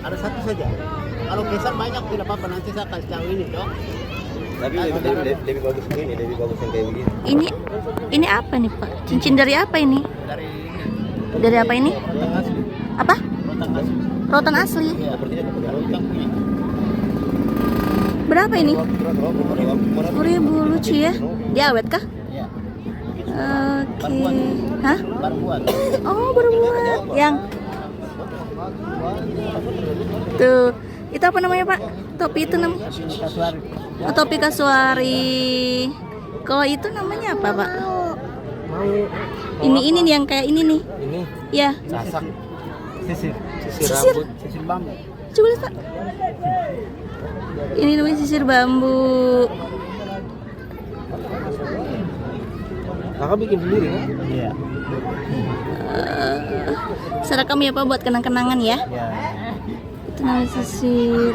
Ada satu saja. Kalau kesan banyak tidak apa-apa, nanti saya kasih tahu ini dong. Tapi lebih bagus ini, lebih bagus yang kayak begini. Ini apa nih Pak? Cincin dari apa ini? Dari Dari apa ini? rotan asli. Apa? Rotan asli. Rotan asli. Ya, sepertinya rotan punya. Berapa ini? Murah. 10.000, lucu ya. Dia awet kah? Ya. Oke. Hah? Baru buat. Oh, baru buat. Yang tuh, itu apa namanya Pak? Topi itu namanya? Kasuari. Oh, topi kasuari. Kalau itu namanya apa Pak? Ini nih yang kayak ini nih. Ini Ya. sasak. Sisir. Sisir. Rambut. Sisir bambu. Coba lihat Pak. Ini namanya sisir bambu. Kakak bikin sendiri kan? Iya. Serekam ya Pak buat kenang-kenangan ya. Ya. Itu namanya sisir.